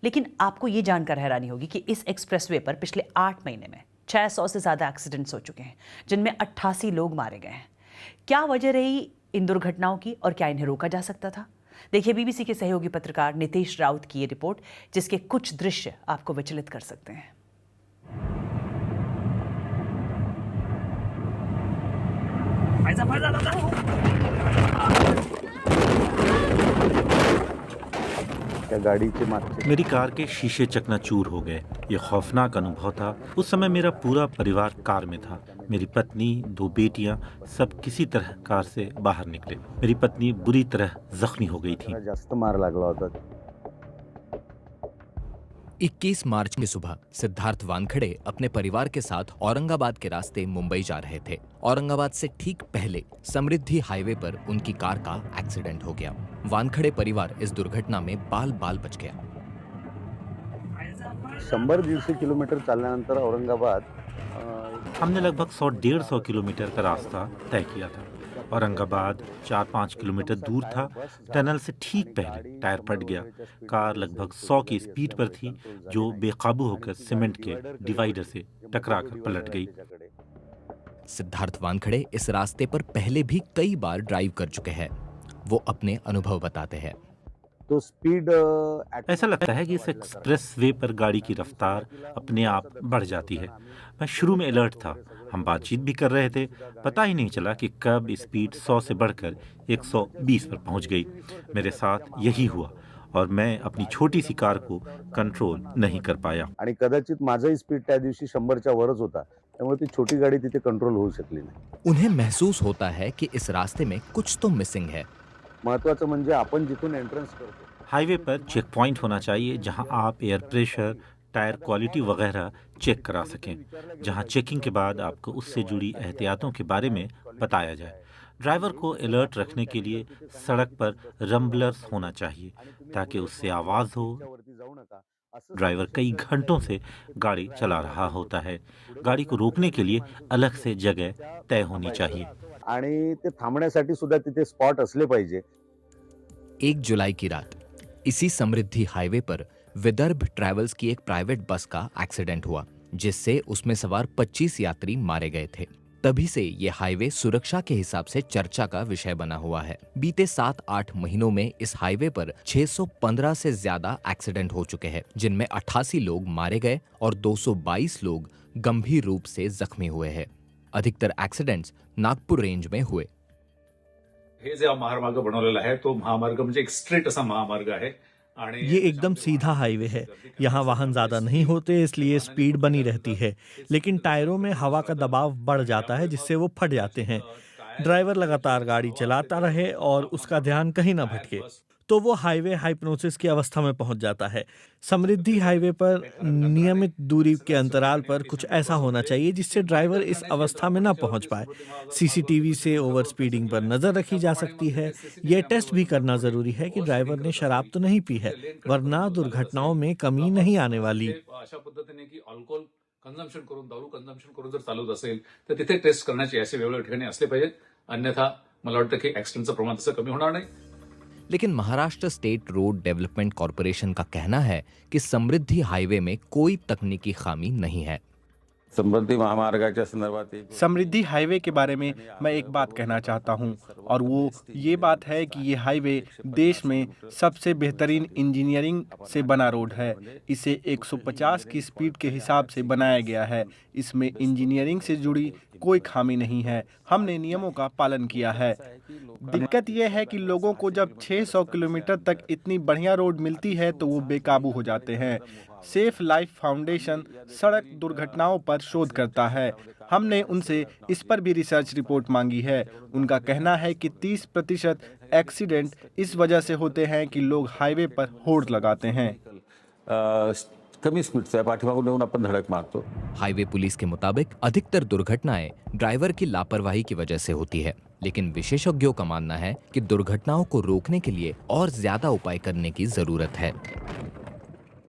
लेकिन आपको ये जानकर हैरानी होगी कि इस एक्सप्रेसवे पर पिछले 8 महीने में 600 से ज़्यादा एक्सीडेंट्स हो चुके हैं, जिनमें 88 लोग मारे गए हैं। क्या वजह रही इन दुर्घटनाओं की और क्या इन्हें रोका जा सकता था? देखिए बीबीसी के सहयोगी पत्रकार नितेश राउत की ये रिपोर्ट, जिसके कुछ दृश्य आपको विचलित कर सकते हैं। मेरी कार के शीशे चकनाचूर हो गए। ये खौफनाक अनुभव था। उस समय मेरा पूरा परिवार कार में था। मेरी पत्नी, 2 बेटियां, सब किसी तरह कार से बाहर निकले। मेरी पत्नी बुरी तरह जख्मी हो गई थी। 21 मार्च की सुबह सिद्धार्थ वानखड़े अपने परिवार के साथ औरंगाबाद के रास्ते मुंबई जा रहे थे। औरंगाबाद से ठीक पहले समृद्धि हाईवे पर उनकी कार का एक्सीडेंट हो गया। वानखड़े परिवार इस दुर्घटना में बाल बाल बच गया। 100-150 किलोमीटर चालल्यानंतर औरंगाबाद हमने लगभग 100-150 किलोमीटर का रास्ता तय किया था। औरंगाबाद 4-5 किलोमीटर दूर था। टनल से ठीक पहले टायर फट गया। कार लगभग 100 की स्पीड पर थी, जो बेकाबू होकर सीमेंट के डिवाइडर से टकराकर पलट गई। सिद्धार्थ वानखड़े इस रास्ते पर पहले भी कई बार ड्राइव कर चुके हैं। वो अपने अनुभव बताते हैं। तो स्पीड ऐसा लगता है कि इस एक्सप्रेस वे पर गाड़ी की रफ्तार अपने आप बढ़ जाती है। मैं शुरू में अलर्ट था। हम बातचीत भी कर रहे थे। पता ही नहीं चला कि कब स्पीड 100 से बढ़कर 120 पर पहुंच गई। मेरे साथ यही हुआ और मैं अपनी छोटी सी कार को कंट्रोल नहीं कर पाया। आणि कदाचित माझाही स्पीड त्या दिवशी 100च्या वरच होता, त्यामुळे ती छोटी गाडी तिथे कंट्रोल होऊ शकली नाही। उन्हें महसूस होता है कि इस रास्ते में कुछ तो मिसिंग है। महत्वाचं म्हणजे आपण जिथून एंट्रन्स करतो, हाईवे पर चेक पॉइंट होना चाहिए, जहां आप एयर प्रेशर, टायर क्वालिटी वगैरह चेक करा सकें, जहां चेकिंग के बाद आपको उससे जुड़ी एहतियातों के बारे में बताया जाए। ड्राइवर को अलर्ट रखने के लिए सड़क पर रम्बलर्स होना चाहिए, ताकि उससे आवाज़ हो। ड्राइवर कई घंटों से गाड़ी चला रहा होता है। गाड़ी को रोकने के लिए अलग से जगह तय होनी चाहिए। आणि ते थांबण्यासाठी सुद्धा तिथे स्पॉट असले पाहिजे। 1 जुलाई की रात इसी समृद्धि हाईवे पर विदर्भ ट्रैवल्स की एक प्राइवेट बस का एक्सीडेंट हुआ, जिससे उसमें सवार 25 यात्री मारे गए थे। तभी से ये हाईवे सुरक्षा के हिसाब से चर्चा का विषय बना हुआ है। बीते 7-8 महीनों में इस हाईवे पर 615 से ज्यादा एक्सीडेंट हो चुके हैं, जिनमें 88 लोग मारे गए और 222 लोग गंभीर रूप से जख्मी हुए हैं। अधिकतर एक्सीडेंट्स नागपुर रेंज में हुए। हे जे महामार्ग बनवलेला आहे तो महामार्ग म्हणजे एक स्ट्रेट असा महामार्ग आहे। ये एकदम सीधा हाईवे है। यहाँ वाहन ज़्यादा नहीं होते, इसलिए स्पीड बनी रहती है, लेकिन टायरों में हवा का दबाव बढ़ जाता है, जिससे वो फट जाते हैं। ड्राइवर लगातार गाड़ी चलाता रहे और उसका ध्यान कहीं ना भटके, तो वो हाईवे हाइप्नोसिस की अवस्था में पहुंच जाता है। समृद्धि हाईवे पर नियमित दूरी के अंतराल पर कुछ ऐसा होना चाहिए जिससे ड्राइवर इस अवस्था में ना पहुंच पाए। सीसीटीवी से ओवर स्पीडिंग पर नजर रखी जा सकती है। यह टेस्ट भी करना जरूरी है कि ड्राइवर ने शराब तो नहीं पी है, वरना दुर्घटनाओं में कमी नहीं आने वाली। अशा पद्धतीने की अल्कोहोल कंझम्पशन करून, दारू कंझम्पशन करून जर चालवत असेल तर तिथे टेस्ट करण्याचे असे वेगवेगळे ठिकाणी असले पाहिजेत। अन्यथा मला वाटतं की ऍक्सिडेंटचं प्रमाण तसं कमी होणार नाही। लेकिन Maharashtra state road development corporation का कहना है कि समृद्धि हाईवे में कोई तकनीकी खामी नहीं है। समृद्धि महामार्गाच्या संदर्भात समृद्धि हाईवे के बारे में मैं एक बात कहना चाहता हूं, और वो ये बात है कि ये हाईवे देश में सबसे बेहतरीन इंजीनियरिंग से बना रोड है। इसे 150 की स्पीड के हिसाब से बनाया गया है। इसमें इंजीनियरिंग से जुड़ी कोई खामी नहीं है। हमने नियमों का पालन किया है। दिक्कत यह है कि लोगों को जब 600 किलोमीटर तक इतनी बढ़िया रोड मिलती है तो वो बेकाबू हो जाते हैं। सेफ लाइफ फाउंडेशन सड़क दुर्घटनाओं पर शोध करता है। हमने उनसे इस पर भी रिसर्च रिपोर्ट मांगी है। उनका कहना है कि 30% एक्सीडेंट इस वजह से होते हैं कि लोग हाईवे पर होड़ लगाते हैं। कमी स्पीडचा पाठीमागून येऊन आपण धडक मारतो। हाईवे पुलिस के मुताबिक अधिकतर दुर्घटनाएं ड्राइवर की लापरवाही की वजह से होती है, लेकिन विशेषज्ञों का मानना है कि दुर्घटनाओं को रोकने के लिए और ज्यादा उपाय करने की जरूरत है।